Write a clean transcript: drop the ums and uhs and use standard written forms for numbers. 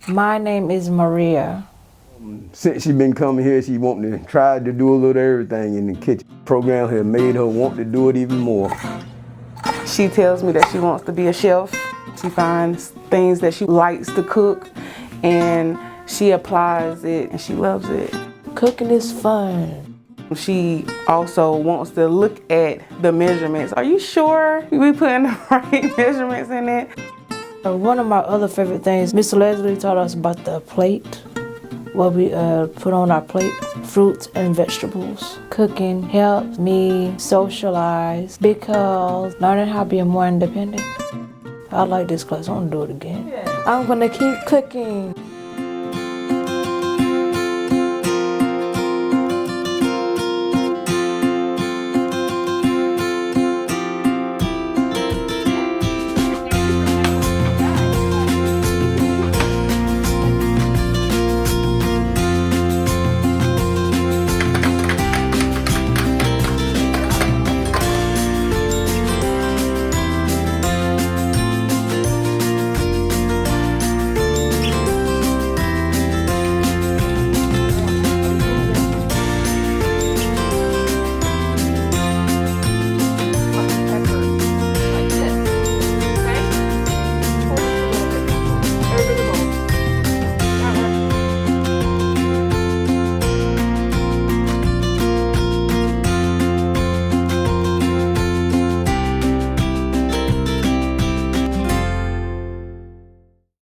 My name is Maria. Since she been coming here, she wanting to try to do a little everything in the kitchen. Program has made her want to do it even more. She tells me that she wants to be a chef. She finds things that she likes to cook and she applies it and she loves it. Cooking is fun. She also wants to look at the measurements. Are you sure we putting the right measurements in it? One of my other favorite things, Miss Leslie taught us about the plate, what we put on our plate, fruits and vegetables. Cooking helps me socialize because learning how to be more independent. I like this class, I want to do it again. I'm gonna keep cooking.